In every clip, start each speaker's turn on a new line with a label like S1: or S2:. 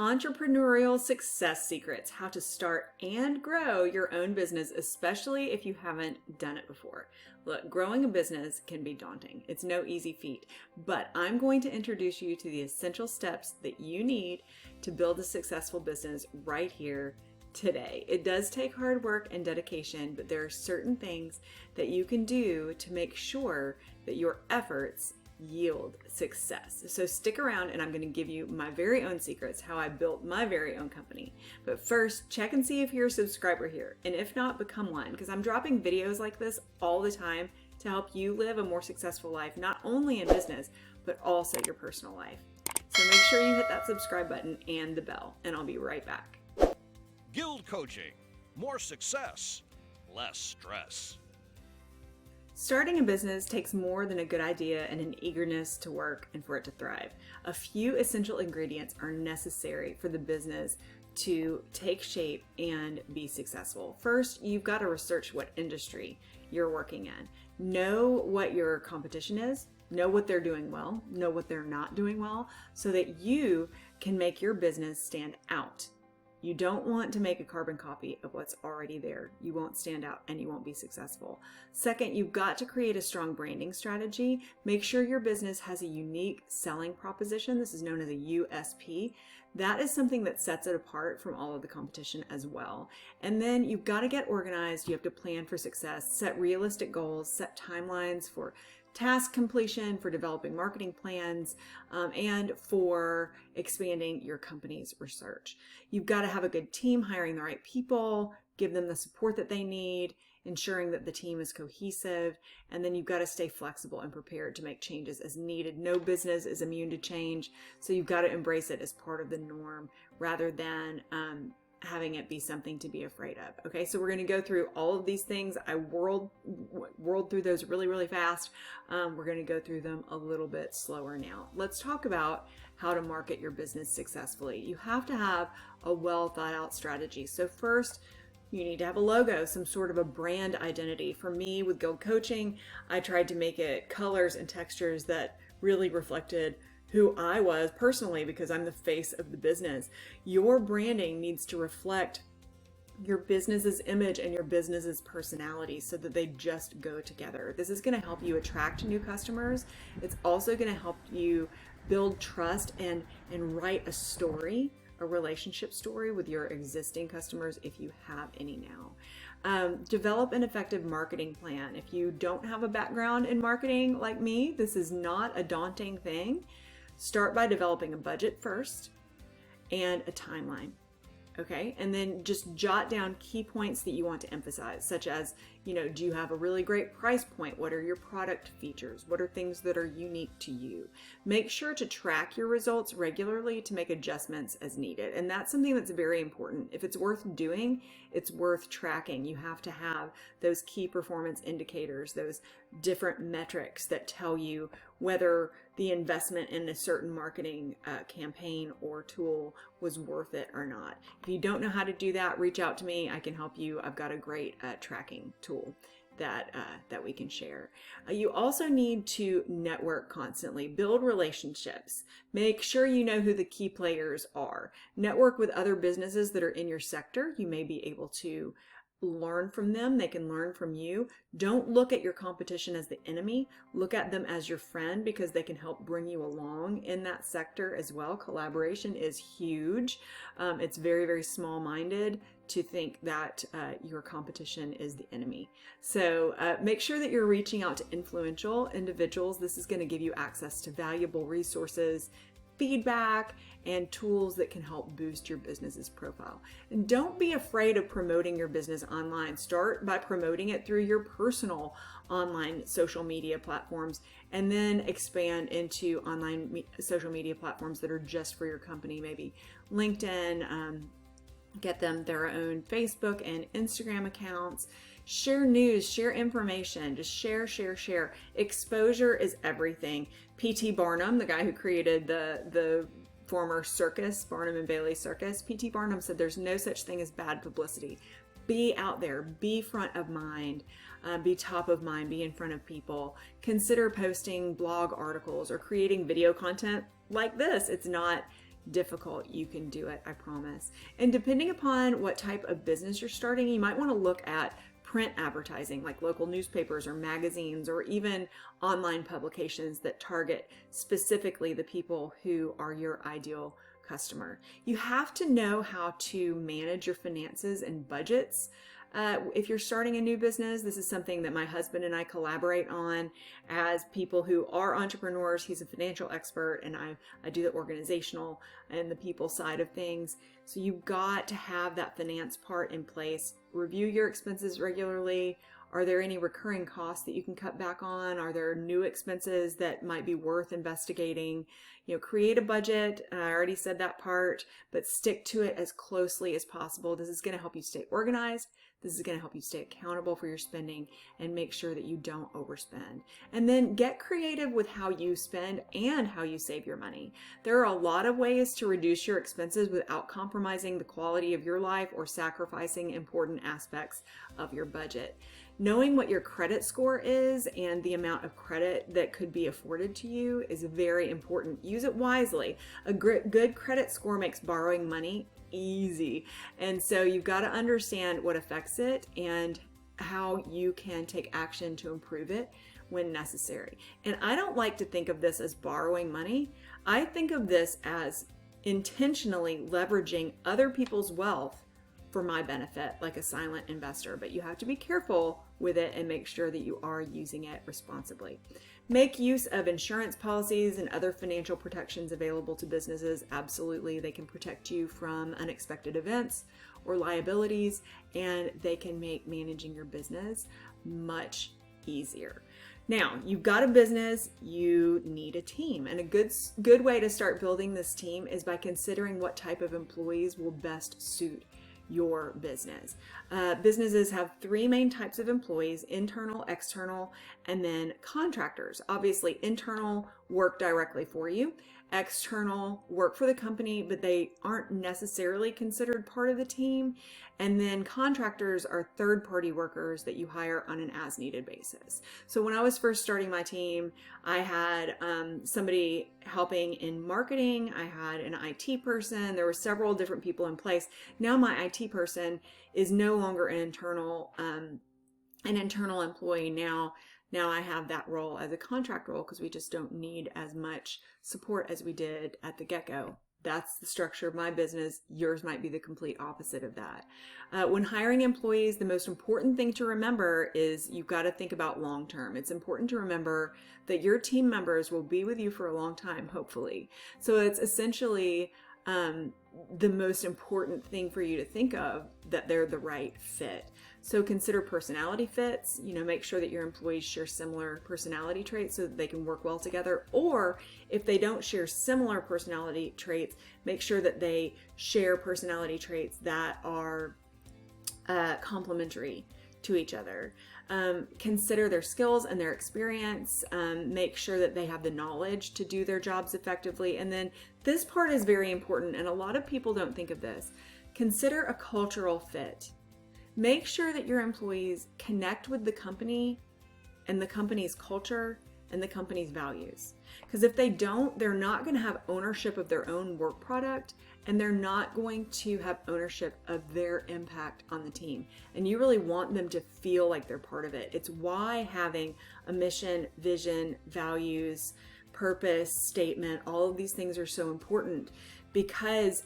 S1: Entrepreneurial success secrets, how to start and grow your own business, especially if you haven't done it before. Look, growing a business can be daunting. It's no easy feat, but I'm going to introduce you to the essential steps that you need to build a successful business right here today. It does take hard work and dedication, but there are certain things that you can do to make sure that your efforts yield success. So stick around and I'm going to give you my very own secrets, how I built my very own company. But first, check and see if you're a subscriber here. And if not, become one, because I'm dropping videos like this all the time to help you live a more successful life, not only in business, but also your personal life. So make sure you hit that subscribe button and the bell, and I'll be right back.
S2: GILD Coaching. More success, less stress.
S1: Starting a business takes more than a good idea and an eagerness to work and for it to thrive. A few essential ingredients are necessary for the business to take shape and be successful. First, you've got to research what industry you're working in. Know what your competition is, know what they're doing well, know what they're not doing well, so that you can make your business stand out. You don't want to make a carbon copy of what's already there. You won't stand out and you won't be successful. Second, you've got to create a strong branding strategy. Make sure your business has a unique selling proposition. This is known as a USP. That is something that sets it apart from all of the competition as well. And then you've got to get organized. You have to plan for success, set realistic goals, set timelines for task completion, for developing marketing plans, and for expanding your company's research. You've got to have a good team, hiring the right people, give them the support that they need, ensuring that the team is cohesive, and then you've got to stay flexible and prepared to make changes as needed. No business is immune to change, so you've got to embrace it as part of the norm rather than having it be something to be afraid of. Okay, so we're going to go through all of these things. I whirled through those really fast. We're going to go through them a little bit slower now. Let's talk about how to market your business successfully. You have to have a well thought out strategy. So first, you need to have a logo, some sort of a brand identity. For me, with GILD Coaching, I tried to make it colors and textures that really reflected who I was personally, because I'm the face of the business. Your branding needs to reflect your business's image and your business's personality so that they just go together. This is going to help you attract new customers. It's also going to help you build trust and write a story, a relationship story with your existing customers if you have any now. Develop an effective marketing plan. If you don't have a background in marketing like me, this is not a daunting thing. Start by developing a budget first and a timeline. Okay, and then just jot down key points that you want to emphasize, such as, do you have a really great price point? What are your product features? What are things that are unique to you? Make sure to track your results regularly to make adjustments as needed. And that's something that's very important. If it's worth doing, it's worth tracking. You have to have those key performance indicators, those different metrics that tell you whether the investment in a certain marketing campaign or tool was worth it or not. If you don't know how to do that, reach out to me. I can help you. I've got a great tracking tool that we can share. You also need to network constantly, build relationships. Make sure you know who the key players are. Network with other businesses that are in your sector. You may be able to learn from them. They can learn from you. Don't look at your competition as the enemy. Look at them as your friend, because they can help bring you along in that sector as well. Collaboration is huge. It's very small-minded to think that your competition is the enemy. So make sure that you're reaching out to influential individuals. This is going to give you access to valuable resources, feedback, and tools that can help boost your business's profile. And don't be afraid of promoting your business online. Start by promoting it through your personal online social media platforms, and then expand into online social media platforms that are just for your company, maybe LinkedIn. Get them their own Facebook and Instagram accounts. Share news, share information, just share. Exposure is everything. P.T. Barnum, the guy who created the former circus, Barnum and Bailey Circus, P.T. Barnum said there's no such thing as bad publicity. Be out there, be front of mind, be top of mind, be in front of people. Consider posting blog articles or creating video content like this. It's not difficult, you can do it, I promise. And depending upon what type of business you're starting, you might want to look at print advertising like local newspapers or magazines, or even online publications that target specifically the people who are your ideal customer. You have to know how to manage your finances and budgets. If you're starting a new business, this is something that my husband and I collaborate on as people who are entrepreneurs. He's a financial expert, and I do the organizational and the people side of things. So you've got to have that finance part in place. Review your expenses regularly. Are there any recurring costs that you can cut back on? Are there new expenses that might be worth investigating? Create a budget. I already said that part, but stick to it as closely as possible. This is going to help you stay organized. This is going to help you stay accountable for your spending and make sure that you don't overspend. And then get creative with how you spend and how you save your money. There are a lot of ways to reduce your expenses without compromising the quality of your life or sacrificing important aspects of your budget. Knowing what your credit score is and the amount of credit that could be afforded to you is very important. Use it wisely. A good credit score makes borrowing money easy. And so you've got to understand what affects it and how you can take action to improve it when necessary. And I don't like to think of this as borrowing money. I think of this as intentionally leveraging other people's wealth for my benefit, like a silent investor. But you have to be careful with it and make sure that you are using it responsibly. Make use of insurance policies and other financial protections available to businesses. Absolutely, they can protect you from unexpected events or liabilities, and they can make managing your business much easier. Now, you've got a business, you need a team. And a good way to start building this team is by considering what type of employees will best suit your business. Businesses have three main types of employees: internal, external, and then contractors. Obviously, internal work directly for you. External work for the company, but they aren't necessarily considered part of the team. And then contractors are third-party workers that you hire on an as-needed basis. So when I was first starting my team, I had somebody helping in marketing. I had an IT person. There were several different people in place. Now my IT person is no longer an internal employee. Now I have that role as a contract role because we just don't need as much support as we did at the get-go. That's the structure of my business. Yours might be the complete opposite of that. When hiring employees, the most important thing to remember is you've got to think about long-term. It's important to remember that your team members will be with you for a long time, hopefully. So it's essentially the most important thing for you to think of, that they're the right fit. So consider personality fits, make sure that your employees share similar personality traits so that they can work well together. Or if they don't share similar personality traits, make sure that they share personality traits that are complementary to each other. Consider their skills and their experience. Make sure that they have the knowledge to do their jobs effectively. And then this part is very important, and a lot of people don't think of this. Consider a cultural fit. Make sure that your employees connect with the company and the company's culture and the company's values. Because if they don't, they're not going to have ownership of their own work product, and they're not going to have ownership of their impact on the team. And you really want them to feel like they're part of it. It's why having a mission, vision, values, purpose, statement, all of these things are so important, because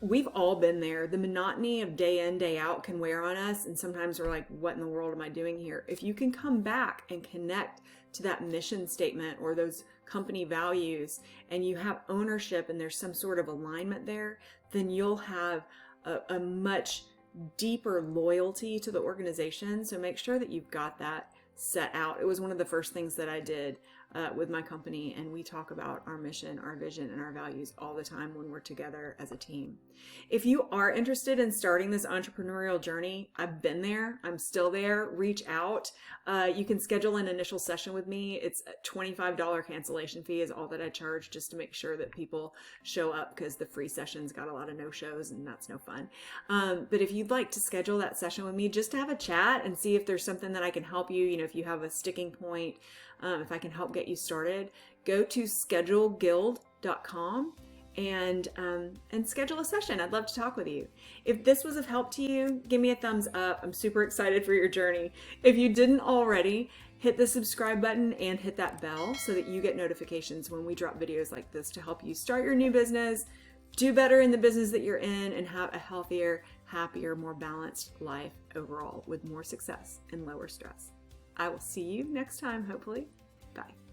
S1: we've all been there. The monotony of day in, day out can wear on us. And sometimes we're like, what in the world am I doing here? If you can come back and connect to that mission statement or those company values, and you have ownership and there's some sort of alignment there, then you'll have a much deeper loyalty to the organization. So make sure that you've got that set out. It was one of the first things that I did with my company, and we talk about our mission, our vision, and our values all the time when we're together as a team. If you are interested in starting this entrepreneurial journey, I've been there, I'm still there, reach out. You can schedule an initial session with me. It's a $25 cancellation fee is all that I charge, just to make sure that people show up, because the free sessions got a lot of no-shows and that's no fun. But if you'd like to schedule that session with me just to have a chat and see if there's something that I can help you, if you have a sticking point, if I can help get you started, go to schedulegild.com and schedule a session. I'd love to talk with you. If this was of help to you, give me a thumbs up. I'm super excited for your journey. If you didn't already, hit the subscribe button and hit that bell so that you get notifications when we drop videos like this to help you start your new business, do better in the business that you're in, and have a healthier, happier, more balanced life overall with more success and lower stress. I will see you next time, hopefully. Bye.